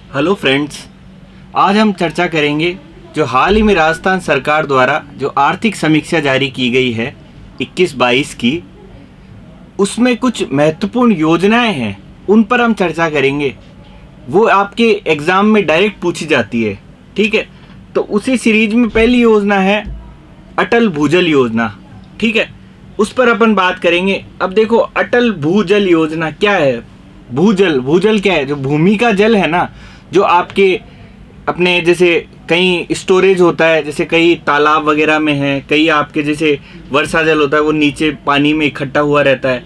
Hello friends, आज हम चर्चा करेंगे जो हाल ही में राजस्थान सरकार द्वारा जो आर्थिक समीक्षा जारी की गई है 21-22 की, उसमें कुछ महत्वपूर्ण योजनाएं हैं, उन पर हम चर्चा करेंगे। वो आपके एग्ज़ाम में डायरेक्ट पूछी जाती है, ठीक है। तो उसी सीरीज में पहली योजना है अटल भूजल योजना, ठीक है। उस पर अपन बात करेंगे। अब देखो, अटल भूजल योजना क्या है। भूजल क्या है? जो भूमि का जल है ना, जो आपके अपने जैसे कहीं स्टोरेज होता है, जैसे कई तालाब वगैरह में है, कई आपके जैसे वर्षा जल होता है वो नीचे पानी में इकट्ठा हुआ रहता है।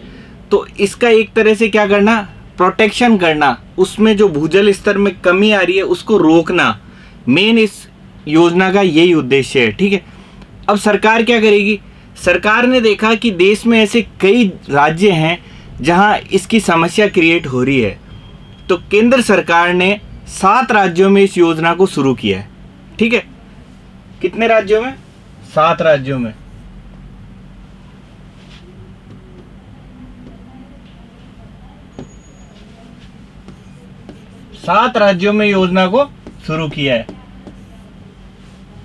तो इसका एक तरह से क्या करना, प्रोटेक्शन करना, उसमें जो भूजल स्तर में कमी आ रही है उसको रोकना, मेन इस योजना का यही उद्देश्य है, ठीक है। अब सरकार क्या करेगी? सरकार ने देखा कि देश में ऐसे कई राज्य हैं जहां इसकी समस्या क्रिएट हो रही है, तो केंद्र सरकार ने 7 राज्यों में इस योजना को शुरू किया है, ठीक है। कितने राज्यों में? 7 राज्यों में। सात राज्यों में योजना को शुरू किया है।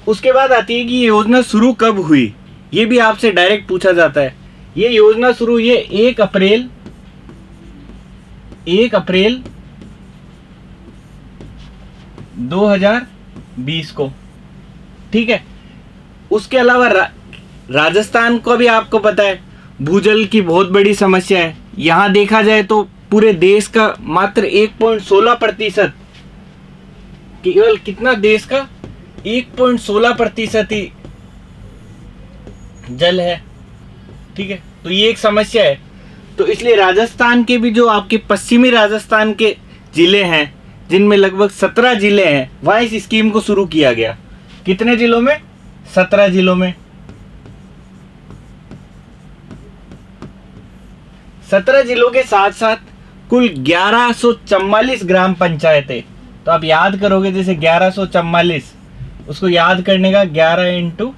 उसके बाद आती है कि ये योजना शुरू कब हुई, ये भी आपसे डायरेक्ट पूछा जाता है। ये योजना शुरू हुई है 1 अप्रैल 2020 को, ठीक है। उसके अलावा राजस्थान को भी आपको पता है भूजल की बहुत बड़ी समस्या है। यहां देखा जाए तो पूरे देश का मात्र 1.16%, केवल कितना, देश का 1.16% ही जल है, ठीक है। तो ये एक समस्या है। तो इसलिए राजस्थान के भी जो आपके पश्चिमी राजस्थान के जिले हैं, जिनमें लगभग 17 जिले हैं, वहां इस स्कीम को शुरू किया गया। कितने जिलों में? 17 जिलों में। 17 जिलों के साथ साथ कुल 1144 ग्राम पंचायतें। तो आप याद करोगे, जैसे 1144, उसको याद करने का 11 ×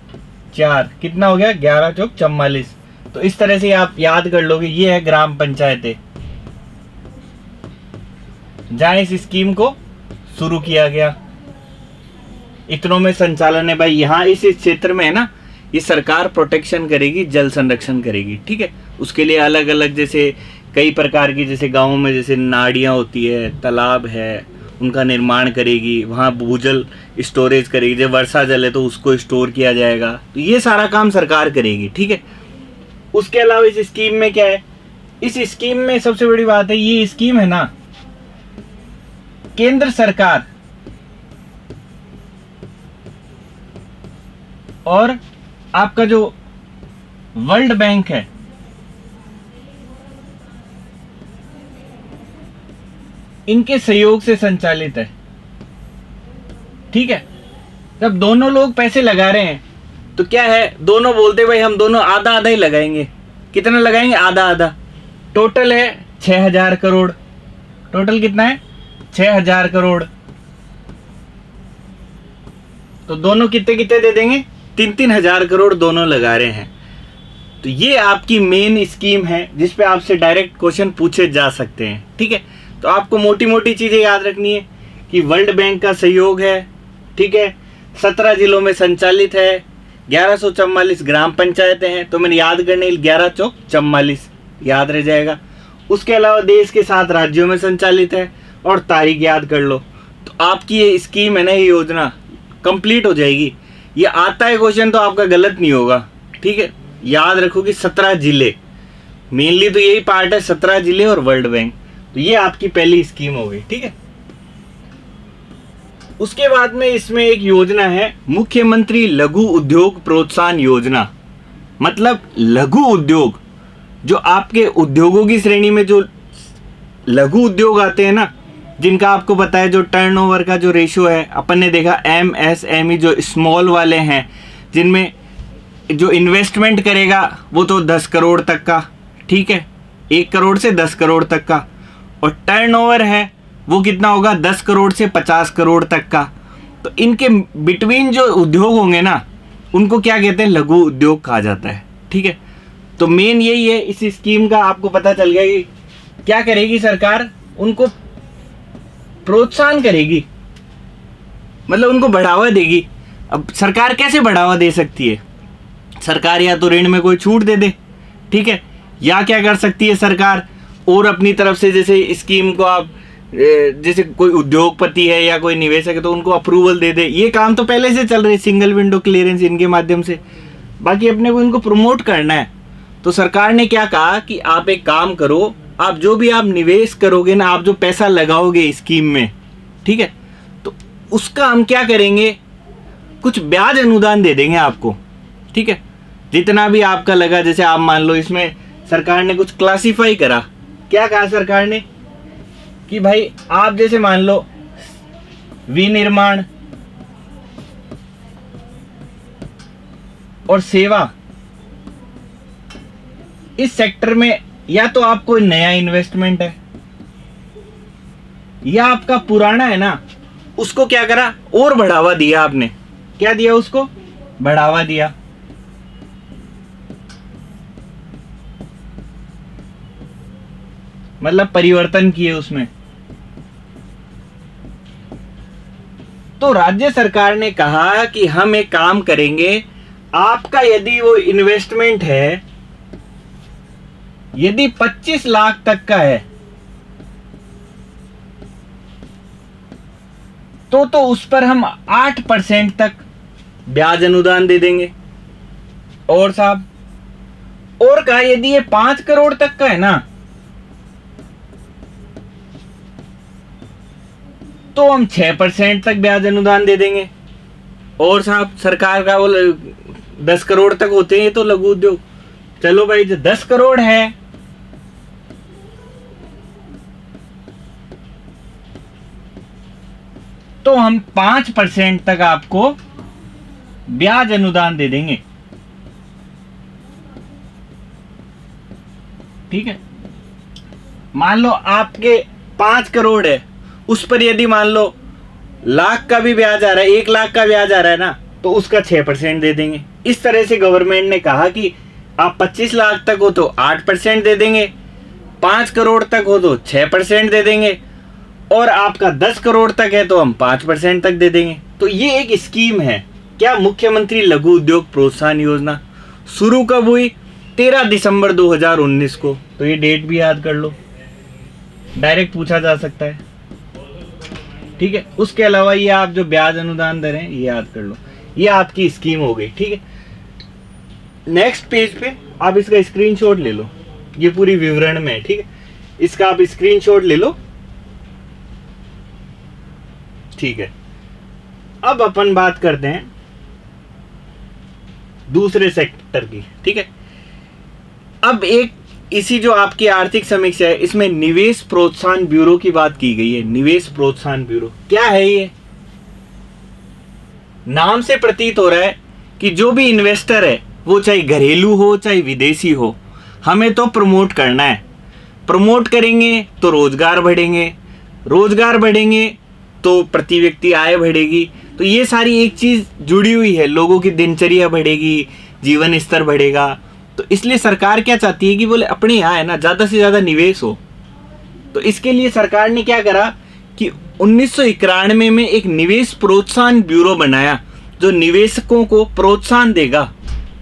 4 कितना हो गया? 11 × 4 = 44। तो इस तरह से आप याद कर लोगे, ये है ग्राम पंचायतें जहां इस स्कीम को शुरू किया गया। इतनों में संचालन है भाई। यहाँ इस क्षेत्र में है ना, ये सरकार प्रोटेक्शन करेगी, जल संरक्षण करेगी, ठीक है। उसके लिए अलग अलग जैसे कई प्रकार की, जैसे गाँवों में जैसे नाड़ियाँ होती है, तालाब है, उनका निर्माण करेगी, वहाँ भूजल स्टोरेज करेगी। जब वर्षा जल है तो उसको स्टोर किया जाएगा। तो ये सारा काम सरकार करेगी, ठीक है। उसके अलावा इस स्कीम में क्या है? इस स्कीम में सबसे बड़ी बात है, ये स्कीम है ना, केंद्र सरकार और आपका जो वर्ल्ड बैंक है, इनके सहयोग से संचालित है, ठीक है। जब दोनों लोग पैसे लगा रहे हैं तो क्या है, दोनों बोलते भाई हम दोनों आधा आधा ही लगाएंगे। कितना लगाएंगे? आधा आधा। टोटल है 6000 करोड़। टोटल कितना है? 6000 करोड़। तो दोनों कितने कितने दे देंगे? 3-3 हजार करोड़ दोनों लगा रहे हैं। तो ये आपकी मेन स्कीम है जिस पे आपसे डायरेक्ट क्वेश्चन पूछे जा सकते हैं, ठीक है। तो आपको मोटी मोटी चीजें याद रखनी है कि वर्ल्ड बैंक का सहयोग है, ठीक है, 17 जिलों में संचालित है, 1144 ग्राम पंचायतें हैं। तो मैंने याद करने 11 × 4 = 44 याद रह जाएगा। उसके अलावा देश के 7 राज्यों में संचालित है, और तारीख याद कर लो। तो आपकी ये स्कीम है ना, ये योजना कंप्लीट हो जाएगी। ये आता है क्वेश्चन तो आपका गलत नहीं होगा, ठीक है। याद रखो कि 17 जिले, मेनली तो यही पार्ट है, 17 जिले और वर्ल्ड बैंक। तो ये आपकी पहली स्कीम हो गई, ठीक है। उसके बाद में इसमें एक योजना है मुख्यमंत्री लघु उद्योग प्रोत्साहन योजना। मतलब लघु उद्योग, जो आपके उद्योगों की श्रेणी में जो लघु उद्योग आते हैं ना, जिनका आपको पता है जो टर्नओवर का जो रेशो है, अपन ने देखा MSME जो स्मॉल वाले हैं, जिनमें जो इन्वेस्टमेंट करेगा वो तो 10 करोड़ तक का, ठीक है, 1 करोड़ से 10 करोड़ तक का। और टर्नओवर है वो कितना होगा? 10 करोड़ से 50 करोड़ तक का। तो इनके बिटवीन जो उद्योग होंगे ना, उनको क्या कहते हैं? लघु उद्योग कहा जाता है, ठीक है। तो मेन यही है इस स्कीम का। आपको पता चल गया कि क्या करेगी सरकार, उनको प्रोत्साहन करेगी, मतलब उनको बढ़ावा देगी। अब सरकार कैसे बढ़ावा दे सकती है? सरकार या तो ऋण में कोई छूट दे दे, ठीक है, या क्या कर सकती है सरकार, और अपनी तरफ से जैसे स्कीम को आप जैसे कोई उद्योगपति है या कोई निवेशक है तो उनको अप्रूवल दे दे। ये काम तो पहले से चल रही है, सिंगल विंडो क्लियरेंस इनके माध्यम से। बाकी अपने को इनको प्रमोट करना है। तो सरकार ने क्या कहा कि आप एक काम करो, आप जो भी आप निवेश करोगे ना, आप जो पैसा लगाओगे स्कीम में, ठीक है, तो उसका हम क्या करेंगे, कुछ ब्याज अनुदान दे देंगे आपको, ठीक है, जितना भी आपका लगा। जैसे आप मान लो इसमें सरकार ने कुछ क्लासिफाई करा, क्या कहा सरकार ने कि भाई आप जैसे मान लो विनिर्माण और सेवा, इस सेक्टर में या तो आपको नया इन्वेस्टमेंट है या आपका पुराना है ना, उसको क्या करा और बढ़ावा दिया आपने। क्या दिया? उसको बढ़ावा दिया। मतलब परिवर्तन किए उसमें। तो राज्य सरकार ने कहा कि हम एक काम करेंगे, आपका यदि वो इन्वेस्टमेंट है, यदि 25 लाख तक का है तो उस पर हम 8% तक ब्याज अनुदान दे देंगे। और साहब, और कहा यदि ये 5 करोड़ तक का है ना, तो हम 6% तक ब्याज अनुदान दे देंगे। और साहब, सरकार का वो 10 करोड़ तक होते हैं तो लघु उद्योग, चलो भाई जो 10 करोड़ है तो हम 5% तक आपको ब्याज अनुदान दे देंगे, ठीक है। मान लो आपके 5 करोड़ है, उस पर यदि मान लो लाख का भी ब्याज आ रहा है, 1 लाख का ब्याज आ रहा है ना, तो उसका 6% दे देंगे। इस तरह से गवर्नमेंट ने कहा कि आप 25 लाख तक हो तो 8% दे देंगे, 5 करोड़ तक हो तो 6% दे देंगे, और आपका 10 करोड़ तक है तो हम 5% तक दे देंगे। तो ये एक स्कीम है। क्या? मुख्यमंत्री लघु उद्योग प्रोत्साहन योजना। शुरू कब हुई? 13 दिसंबर 2019 को। तो ये डेट भी याद कर लो, डायरेक्ट पूछा जा सकता है, ठीक है। उसके अलावा ये आप जो ब्याज अनुदान दे रहे हैं ये याद कर लो, ये आपकी स्कीम हो गई, ठीक है। नेक्स्ट पेज पे आप इसका स्क्रीनशॉट ले लो, ये पूरी विवरण में है, ठीक है। इसका आप स्क्रीनशॉट ले लो, ठीक है। अब अपन बात करते हैं दूसरे सेक्टर की, ठीक है। अब एक इसी जो आपकी आर्थिक समीक्षा है, इसमें निवेश प्रोत्साहन ब्यूरो की बात की गई है। निवेश प्रोत्साहन ब्यूरो क्या है? ये नाम से प्रतीत हो रहा है कि जो भी इन्वेस्टर है, वो चाहे घरेलू हो चाहे विदेशी हो, हमें तो प्रमोट करना है। प्रमोट करेंगे तो रोजगार बढ़ेंगे, रोजगार बढ़ेंगे तो प्रति व्यक्ति आय बढ़ेगी। तो ये सारी एक चीज जुड़ी हुई है, लोगों की दिनचर्या बढ़ेगी, जीवन स्तर बढ़ेगा। तो इसलिए सरकार क्या चाहती है कि बोले अपने यहाँ है ना ज्यादा से ज्यादा निवेश हो। तो इसके लिए सरकार ने क्या करा कि 1991 में एक निवेश प्रोत्साहन ब्यूरो बनाया जो निवेशकों को प्रोत्साहन देगा,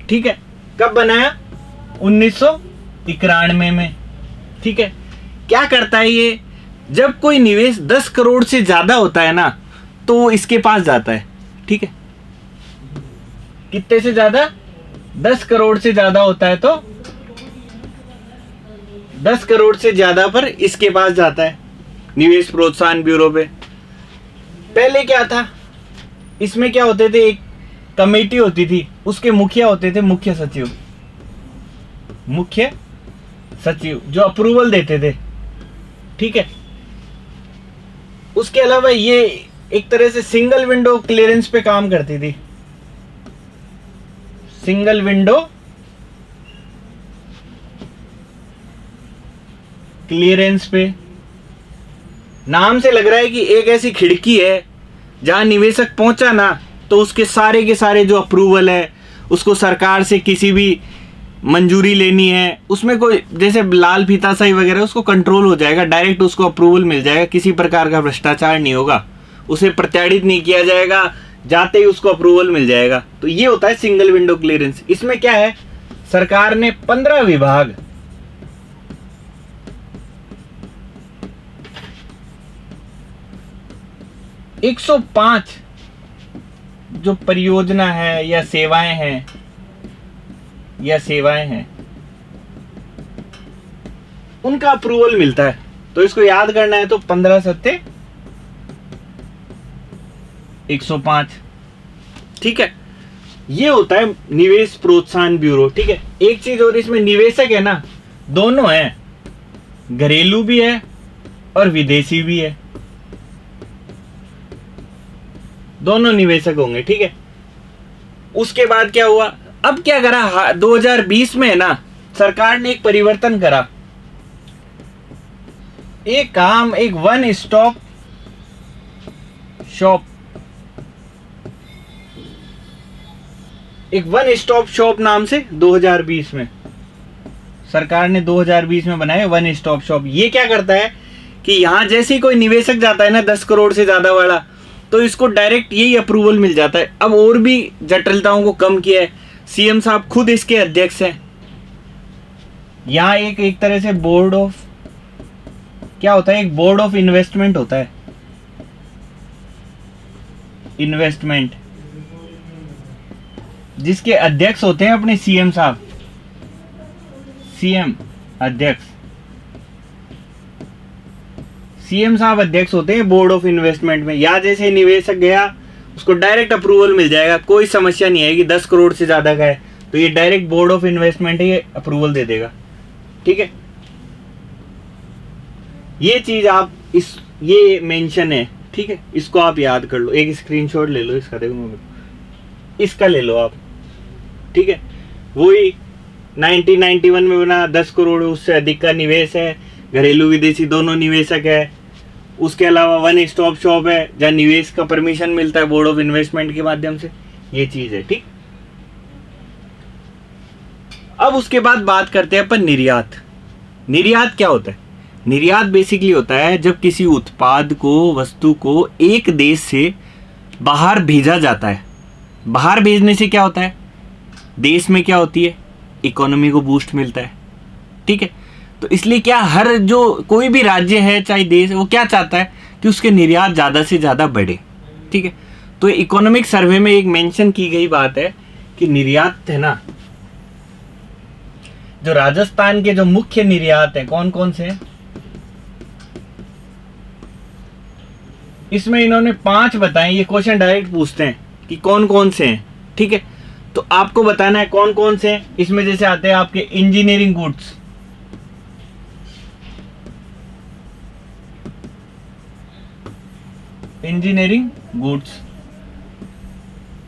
ठीक है। कब बनाया? 1991 में, ठीक है। क्या करता है ये? जब कोई निवेश 10 करोड़ से ज्यादा होता है ना, तो वो इसके पास जाता है, ठीक है। कितने से ज्यादा? 10 करोड़ से ज्यादा होता है तो 10 करोड़ से ज्यादा पर इसके पास जाता है, निवेश प्रोत्साहन ब्यूरो पे। पहले क्या था, इसमें क्या होते थे, एक कमेटी होती थी, उसके मुखिया होते थे मुख्य सचिव, मुख्य सचिव जो अप्रूवल देते थे, ठीक है। उसके अलावा ये एक तरह से सिंगल विंडो क्लियरेंस पे काम करती थी। सिंगल विंडो क्लियरेंस पे नाम से लग रहा है कि एक ऐसी खिड़की है जहां निवेशक पहुंचा ना, तो उसके सारे के सारे जो अप्रूवल है उसको सरकार से किसी भी मंजूरी लेनी है, उसमें कोई जैसे लाल फीताशाही वगैरह उसको कंट्रोल हो जाएगा, डायरेक्ट उसको अप्रूवल मिल जाएगा, किसी प्रकार का भ्रष्टाचार नहीं होगा, उसे प्रत्याड़ित नहीं किया जाएगा, जाते ही उसको अप्रूवल मिल जाएगा। तो ये होता है सिंगल विंडो क्लियरेंस। इसमें क्या है, सरकार ने 15 विभाग 105 जो परियोजना है या सेवाएं हैं उनका अप्रूवल मिलता है। तो इसको याद करना है तो 15 सत्ते 105, ठीक है। ये होता है निवेश प्रोत्साहन ब्यूरो, ठीक है। एक चीज और, इसमें निवेशक है ना, दोनों है, घरेलू भी है और विदेशी भी है, दोनों निवेशक होंगे, ठीक है। उसके बाद क्या हुआ, अब क्या करा, 2020 में है ना, सरकार ने एक परिवर्तन करा, एक काम, एक वन स्टॉप शॉप नाम से 2020 में सरकार ने 2020 में बनाया वन स्टॉप शॉप। ये क्या करता है कि यहां जैसे ही कोई निवेशक जाता है ना 10 करोड़ से ज्यादा वाला, तो इसको डायरेक्ट यही अप्रूवल मिल जाता है। अब और भी जटिलताओं को कम किया है, सीएम साहब खुद इसके अध्यक्ष हैं। यहाँ एक तरह से बोर्ड ऑफ, क्या होता है, एक बोर्ड ऑफ इन्वेस्टमेंट होता है, इन्वेस्टमेंट, जिसके अध्यक्ष होते हैं अपने सीएम साहब, सीएम साहब अध्यक्ष होते हैं बोर्ड ऑफ इन्वेस्टमेंट में। या जैसे निवेशक गया उसको डायरेक्ट अप्रूवल मिल जाएगा, कोई समस्या नहीं आएगी, 10 करोड़ से ज्यादा का है तो ये डायरेक्ट बोर्ड ऑफ इन्वेस्टमेंट ही अप्रूवल दे देगा, ठीक है। ये चीज आप ये मेंशन है, ठीक है, इसको आप याद कर लो, एक स्क्रीनशॉट ले लो इसका, देखो इसका ले लो आप, ठीक है। वही 1991 में बना, 10 करोड़ उससे अधिक का निवेश है, घरेलू विदेशी दोनों निवेशक है। उसके अलावा वन स्टॉप शॉप है जहाँ निवेश का परमिशन मिलता है बोर्ड ऑफ इन्वेस्टमेंट के माध्यम से, ये चीज है, ठीक। अब उसके बाद बात करते हैं अपन निर्यात। निर्यात क्या होता है, निर्यात बेसिकली होता है जब किसी उत्पाद को, वस्तु को एक देश से बाहर भेजा जाता है। बाहर भेजने से क्या होता है, देश में क्या होती है, इकोनॉमी को बूस्ट मिलता है, ठीक है। तो इसलिए क्या, हर जो कोई भी राज्य है चाहे देश, वो क्या चाहता है कि उसके निर्यात ज़्यादा से ज़्यादा बढ़े, ठीक है। तो इकोनॉमिक सर्वे में एक मेंशन की गई बात है कि निर्यात है ना, जो राजस्थान के जो मुख्य निर्यात है कौन कौन से हैं, इसमें इन्होंने 5 बताए। ये क्वेश्चन डायरेक्ट पूछते हैं कि कौन कौन से हैं, ठीक है। तो आपको बताना है कौन कौन से हैं। इसमें जैसे आते हैं आपके इंजीनियरिंग गुड्स,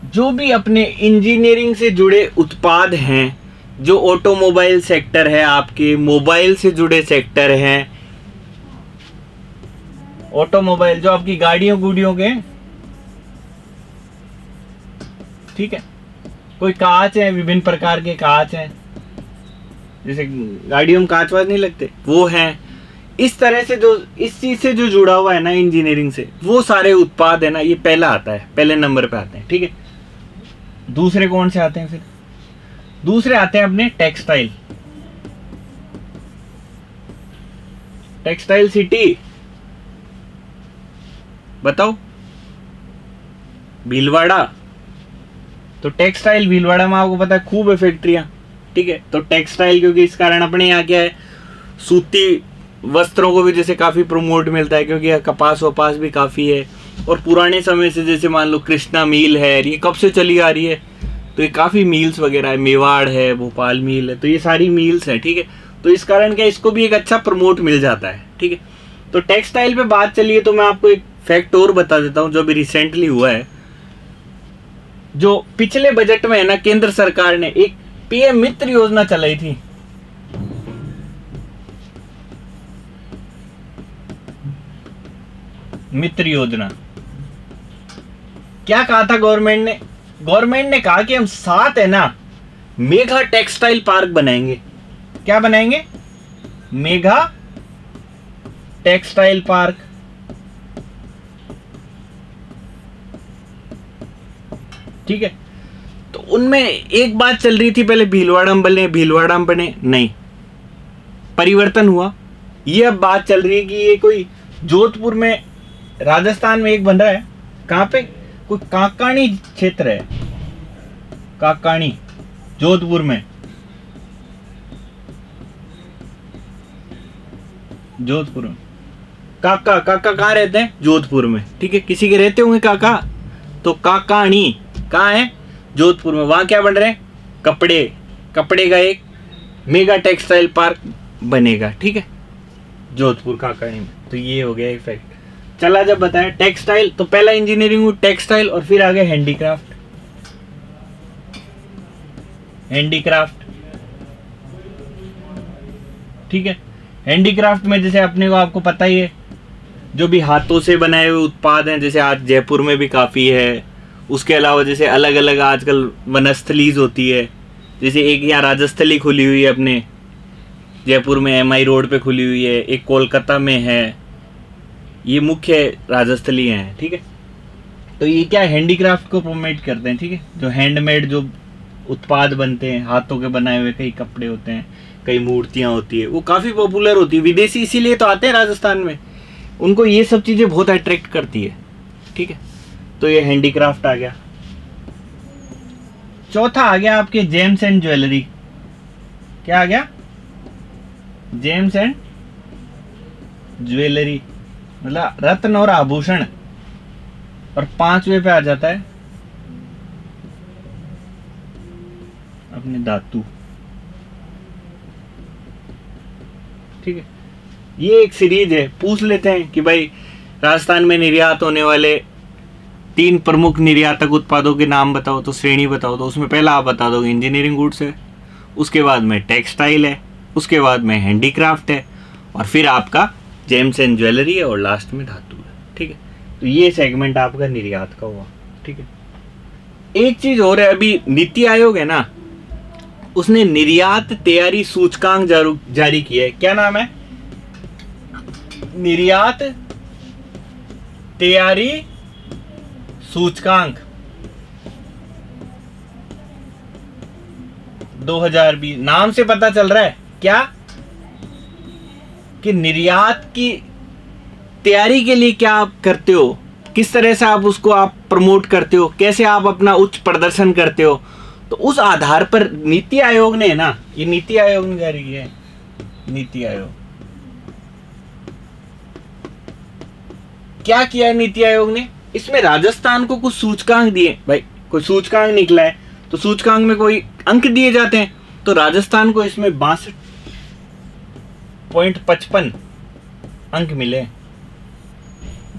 जो भी अपने इंजीनियरिंग से जुड़े उत्पाद हैं, जो ऑटोमोबाइल सेक्टर है, आपके मोबाइल से जुड़े सेक्टर हैं, ऑटोमोबाइल जो आपकी गाड़ियों गुड़ियों के, ठीक है, कोई कांच है, विभिन्न प्रकार के कांच हैं, जैसे गाड़ियों में कांच वाच नहीं लगते, वो हैं। इस तरह से जो इस चीज से जो जुड़ा हुआ है ना इंजीनियरिंग से, वो सारे उत्पाद है ना, ये पहला आता है, पहले नंबर पे आते हैं, ठीक है। दूसरे कौन से आते हैं, फिर दूसरे आते हैं अपने टेक्सटाइल सिटी, बताओ, भीलवाड़ा। तो टेक्सटाइल भीलवाड़ा में आपको पता है खूब है फैक्ट्रियां, ठीक है। तो टेक्सटाइल, क्योंकि इस कारण अपने यहाँ क्या है, सूती वस्त्रों को भी जैसे काफी प्रमोट मिलता है, क्योंकि कपास वपास भी काफी है। और पुराने समय से जैसे मान लो कृष्णा मिल है, ये कब से चली आ रही है, तो ये काफी मिल्स वगैरह है, मेवाड़ है, भोपाल मिल है, तो ये सारी मिल्स है, ठीक है। तो इस कारण क्या, इसको भी एक अच्छा प्रमोट मिल जाता है, ठीक है। तो टेक्सटाइल पे बात चलिए तो मैं आपको एक फैक्ट और बता देता हूं जो अभी रिसेंटली हुआ है। जो पिछले बजट में है ना, केंद्र सरकार ने एक पीएम मित्र योजना चलाई थी, मित्र योजना। क्या कहा था गवर्नमेंट ने कहा कि हम 7 है ना मेगा टेक्सटाइल पार्क बनाएंगे। क्या बनाएंगे? Mega textile park. ठीक है, तो उनमें एक बात चल रही थी, पहले भीलवाड़ा बने, नहीं, परिवर्तन हुआ। ये अब बात चल रही है कि ये कोई जोधपुर में, राजस्थान में एक बन रहा है। कहां पे? कोई काकाणी क्षेत्र है, काकाणी, जोधपुर में। जोधपुर में काका कहाँ रहते हैं? जोधपुर में। ठीक है, किसी के रहते होंगे काका, तो काकाणी कहाँ है? जोधपुर में। वहां क्या बन रहे हैं? कपड़े का एक मेगा टेक्सटाइल पार्क बनेगा। ठीक है, जोधपुर काकाणी में। तो ये हो गया एक फैक्ट। चला जब बताया टेक्सटाइल, तो पहला इंजीनियरिंग हुई टेक्सटाइल, और फिर आ गया हैंडीक्राफ्ट। ठीक है, हैंडीक्राफ्ट में जैसे अपने को, आपको पता ही है, जो भी हाथों से बनाए हुए उत्पाद हैं, जैसे आज जयपुर में भी काफ़ी है। उसके अलावा जैसे अलग अलग आजकल वनस्थलीज होती है, जैसे एक यहाँ राजस्थली खुली हुई है अपने जयपुर में, MI रोड पे खुली हुई है, एक कोलकाता में है। ये मुख्य राजस्थली हैं। ठीक है, तो ये क्या हैंडीक्राफ्ट को प्रोमोट करते हैं। ठीक है, जो हैंडमेड जो उत्पाद बनते हैं, हाथों के बनाए हुए, कई कपड़े होते हैं, कई मूर्तियाँ होती है, वो काफ़ी पॉपुलर होती है। विदेशी इसीलिए तो आते हैं राजस्थान में, उनको ये सब चीज़ें बहुत अट्रैक्ट करती है। ठीक है, तो ये हैंडीक्राफ्ट आ गया। चौथा आ गया आपके जेम्स एंड ज्वेलरी। क्या आ गया? जेम्स एंड ज्वेलरी, मतलब रत्न और आभूषण। और 5वें पे आ जाता है अपने धातु। ठीक है, ये एक सीरीज है। पूछ लेते हैं कि भाई राजस्थान में निर्यात होने वाले 3 प्रमुख निर्यातक उत्पादों के नाम बताओ, तो श्रेणी बताओ। तो उसमें पहला आप बता दोगे इंजीनियरिंग गुड्स है, उसके बाद में टेक्सटाइल है, उसके बाद में हैंडीक्राफ्ट है, और फिर आपका जेम्स एंड ज्वेलरी है, और लास्ट में धातु है। ठीक है, तो ये सेगमेंट आपका निर्यात का हुआ। ठीक है, एक चीज और है, अभी नीति आयोग है ना, उसने निर्यात तैयारी सूचकांक जारी किया है। क्या नाम है? निर्यात तैयारी सूचकांक 2020। नाम से पता चल रहा है क्या कि निर्यात की तैयारी के लिए क्या आप करते हो, किस तरह से आप उसको आप प्रमोट करते हो, कैसे आप अपना उच्च प्रदर्शन करते हो। तो उस आधार पर नीति आयोग ने ना, ये नीति आयोग ने जारी किया है। नीति आयोग क्या किया है नीति आयोग ने? इसमें राजस्थान को कुछ सूचकांक दिए। भाई कोई सूचकांक निकला है तो सूचकांक में कोई अंक दिए जाते हैं, तो राजस्थान को इसमें 62.55 अंक मिले।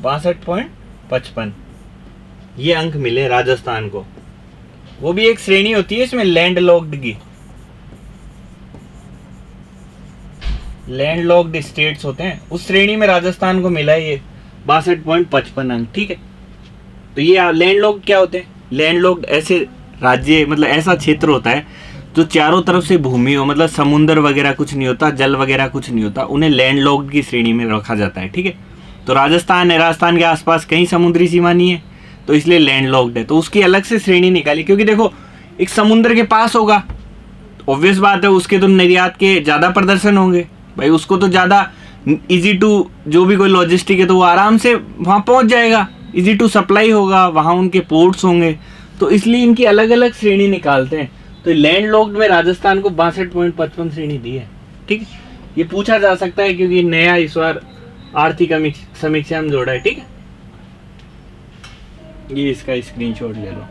62.55 ये अंक मिले राजस्थान को। वो भी एक श्रेणी होती है इसमें, लैंड लॉक्ड की, लैंड लॉक्ड स्टेट्स होते हैं, उस श्रेणी में राजस्थान को मिला है ये 62.55 अंक। ठीक है, तो ये लैंड लॉक्ड क्या होते हैं? लैंड लॉक्ड ऐसे राज्य, मतलब ऐसा क्षेत्र होता है जो चारों तरफ से भूमि हो, मतलब समुद्र वगैरह कुछ नहीं होता, जल वगैरह कुछ नहीं होता, उन्हें लैंड लॉक्ड की श्रेणी में रखा जाता है। ठीक है, तो राजस्थान है, राजस्थान के आसपास कहीं समुद्री सीमा नहीं है, तो इसलिए लैंड लॉक्ड है। तो उसकी अलग से श्रेणी निकाली, क्योंकि देखो एक समुद्र के पास होगा, ऑब्वियस बात है उसके तो निर्यात के ज़्यादा प्रदर्शन होंगे। भाई उसको तो ज़्यादा इजी टू, जो भी कोई लॉजिस्टिक है तो वो आराम से वहाँ पहुँच जाएगा, इजी टू सप्लाई होगा, वहाँ उनके पोर्ट्स होंगे, तो इसलिए इनकी अलग अलग श्रेणी निकालते हैं। तो लैंड लॉक्ड में राजस्थान को 62.55 श्रेणी दी है। ठीक है, ये पूछा जा सकता है क्योंकि नया इस बार आर्थिक समीक्षा में जोड़ा है। ठीक है, ये इसका स्क्रीनशॉट ले लो।